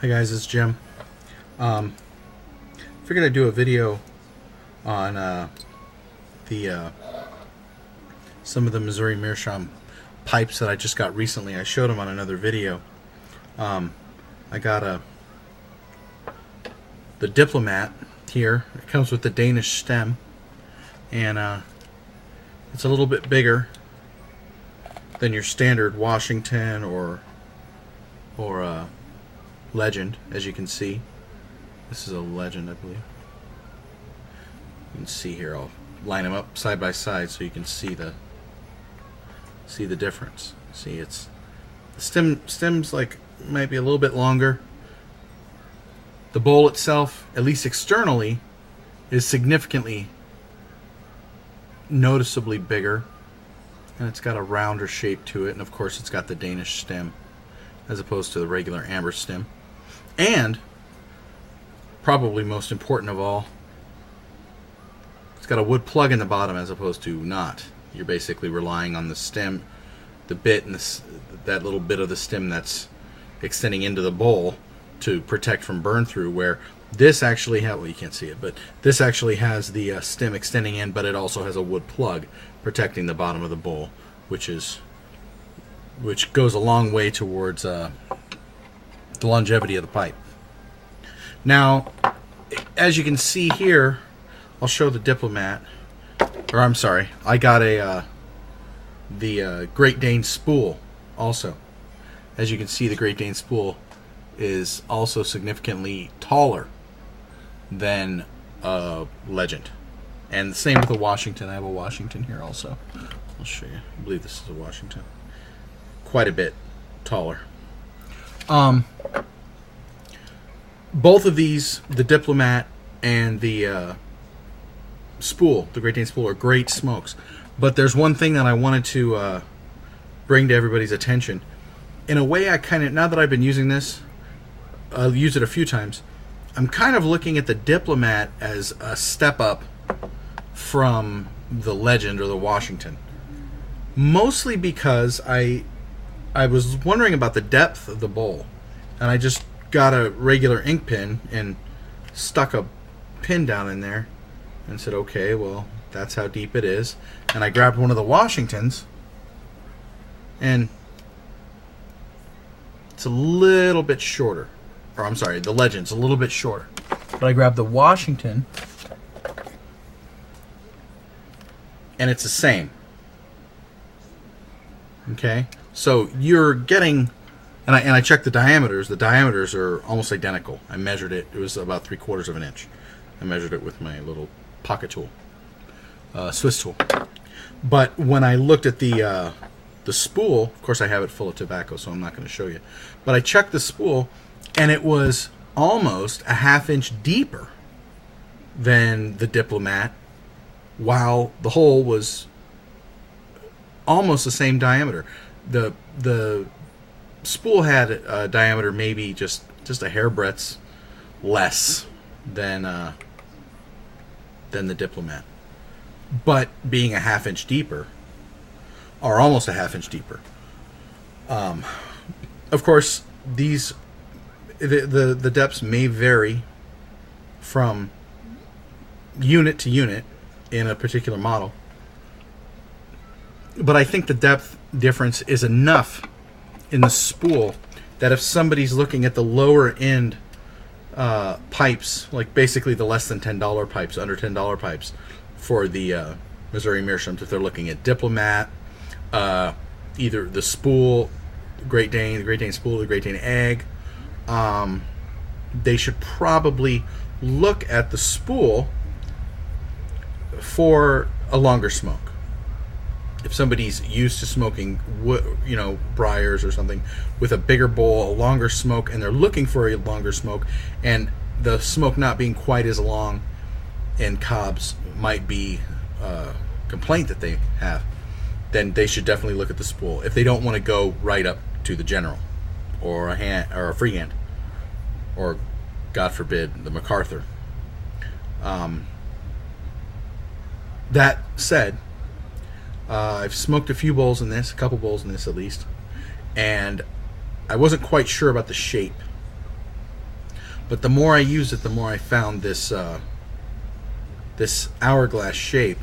Hi guys, it's Jim. Figured I'd do a video on the some of the Missouri Meerschaum pipes that I just got recently. I showed them on another video. I got the Diplomat here. It comes with the Danish stem, and it's a little bit bigger than your standard Washington or Legend, as you can see. This is a Legend, I believe. You can see here. I'll line them up side by side so you can see the difference. See, it's the stem's like might be a little bit longer. The bowl itself, at least externally, is significantly noticeably bigger, and it's got a rounder shape to it, and of course it's got the Danish stem as opposed to the regular amber stem. And probably most important of all, it's got a wood plug in the bottom as opposed to not. You're basically relying on the stem, the bit, and that little bit of the stem that's extending into the bowl to protect from burn through, where this actually has, well, you can't see it, but this actually has the stem extending in, but it also has a wood plug protecting the bottom of the bowl, which goes a long way towards the longevity of the pipe. Now, as you can see here, I'll show the Diplomat, or I'm sorry, I got the Great Dane Spool also. As you can see, the Great Dane Spool is also significantly taller than Legend. And the same with the Washington. I have a Washington here also. I'll show you. I believe this is a Washington. Quite a bit taller. Both of these, the Diplomat and the Spool, the Great Dane Spool, are great smokes. But there's one thing that I wanted to bring to everybody's attention. In a way, I kind of, now that I've been using this, I'll use it a few times, I'm kind of looking at the Diplomat as a step up from the Legend or the Washington. Mostly because I was wondering about the depth of the bowl, and I just got a regular ink pen and stuck a pin down in there and said, okay, well, that's how deep it is. And I grabbed one of the Washingtons, and it's a little bit shorter. Or I'm sorry, the Legend's a little bit shorter. But I grabbed the Washington, and it's the same. Okay? So you're getting, and I checked the diameters. The diameters are almost identical. I measured it. It was about 3/4 of an inch. I measured it with my little pocket tool, Swiss tool. But when I looked at the spool, of course I have it full of tobacco, so I'm not going to show you. But I checked the spool, and it was almost a 1/2 inch deeper than the Diplomat, while the hole was almost the same diameter. The spool had a diameter maybe just a hairbreadth less than the Diplomat, but being a 1/2 inch deeper, or almost a 1/2 inch deeper. Of course, these the depths may vary from unit to unit in a particular model, but I think the depth difference is enough in the spool that if somebody's looking at the lower end pipes, like basically the less than $10 pipes, under $10 pipes for the Missouri Meerschaums, if they're looking at Diplomat, either the Spool, the Great Dane Spool, the Great Dane Egg, they should probably look at the spool for a longer smoke. If somebody's used to smoking wood, briars or something with a bigger bowl, a longer smoke, and they're looking for a longer smoke, and the smoke not being quite as long in cobs might be a complaint that they have, then they should definitely look at the spool. If they don't want to go right up to the General or a freehand, or God forbid the MacArthur. That said, I've smoked a few bowls in this, a couple bowls in this at least, and I wasn't quite sure about the shape But the more I used it, the more I found this this hourglass shape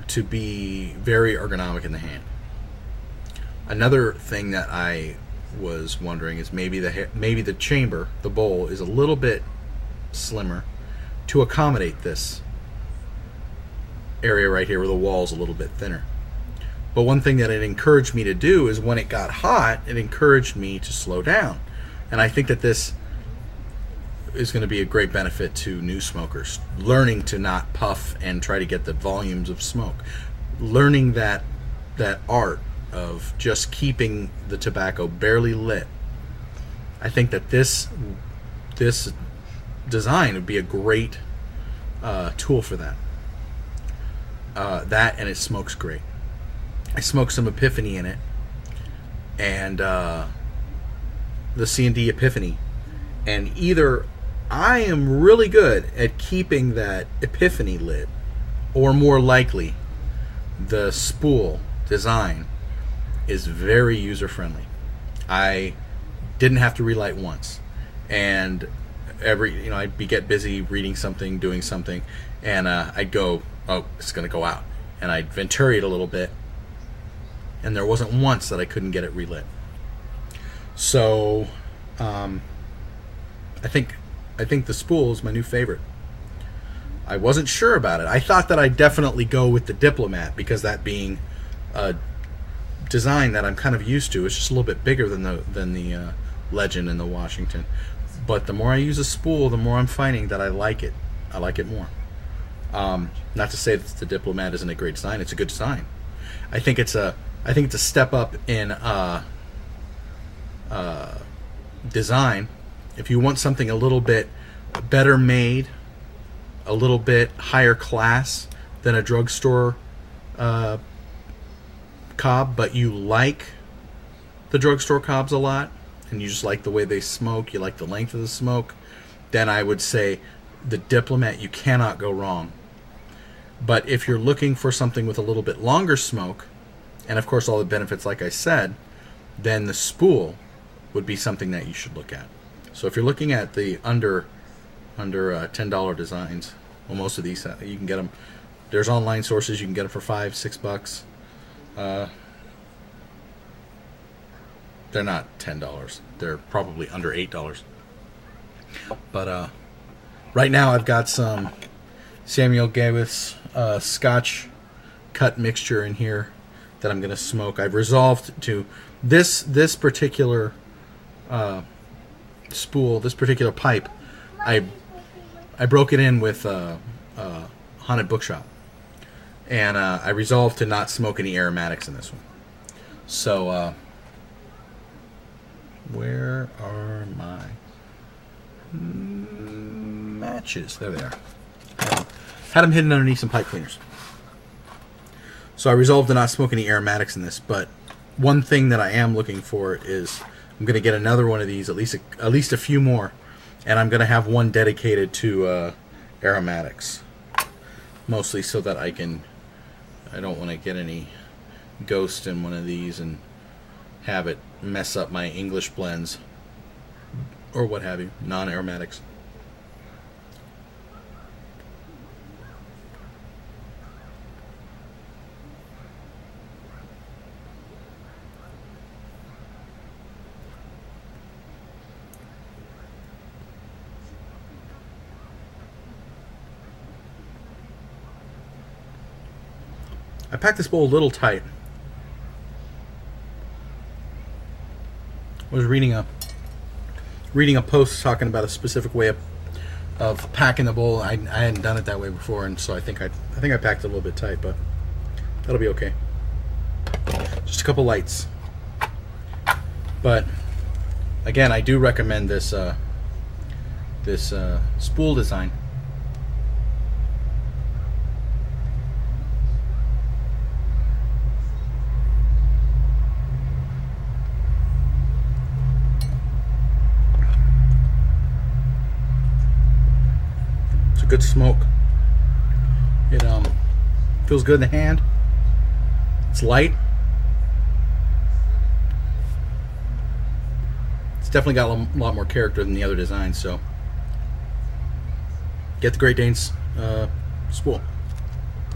to be very ergonomic in the hand. Another thing that I was wondering is maybe the chamber, the bowl, is a little bit slimmer to accommodate this area right here where the wall's a little bit thinner. But one thing that it encouraged me to do is when it got hot, it encouraged me to slow down. And I think that this is going to be a great benefit to new smokers, learning to not puff and try to get the volumes of smoke, learning that art of just keeping the tobacco barely lit. I think that this design would be a great tool for that. That, and it smokes great. I smoked some Epiphany in it, and the C&D Epiphany, and either I am really good at keeping that Epiphany lit, or more likely the spool design is very user friendly. I didn't have to relight once, and I'd get busy reading something, doing something, and I'd go, oh, it's gonna go out, and I'd venturi it a little bit, and there wasn't once that I couldn't get it relit. So I think the spool is my new favorite. I wasn't sure about it. I thought that I'd definitely go with the Diplomat, because that being a design that I'm kind of used to. It's just a little bit bigger than the Legend and the Washington. But the more I use a spool, the more I'm finding that I like it. I like it more. Not to say that the Diplomat isn't a great design. It's a good design. I think it's a step up in design. If you want something a little bit better made, a little bit higher class than a drugstore cob, but you like the drugstore cobs a lot, and you just like the way they smoke, you like the length of the smoke, then I would say the Diplomat, you cannot go wrong. But if you're looking for something with a little bit longer smoke, and of course all the benefits like I said, then the spool would be something that you should look at. So if you're looking at the under $10 designs, well, most of these you can get them. There's online sources you can get them for $5-6. They're not $10. They're probably under $8. But right now I've got some Samuel Gawith's Scotch cut mixture in here that I'm going to smoke. I've resolved to this particular spool, this particular pipe. I broke it in with Haunted Bookshop, and I resolved to not smoke any aromatics in this one. So where are my matches? There they are. Had them hidden underneath some pipe cleaners. So I resolved to not smoke any aromatics in this, but one thing that I am looking for is I'm going to get another one of these, at least a few more, and I'm going to have one dedicated to aromatics, mostly so that I don't want to get any ghost in one of these and have it mess up my English blends or what have you, non-aromatics. I packed this bowl a little tight. I was reading a post talking about a specific way of packing the bowl. I hadn't done it that way before, and so I think I packed it a little bit tight, but that'll be okay. Just a couple lights. But again, I do recommend this spool design. Good smoke. It feels good in the hand. It's light. It's definitely got a lot more character than the other designs. So get the Great Danes spool.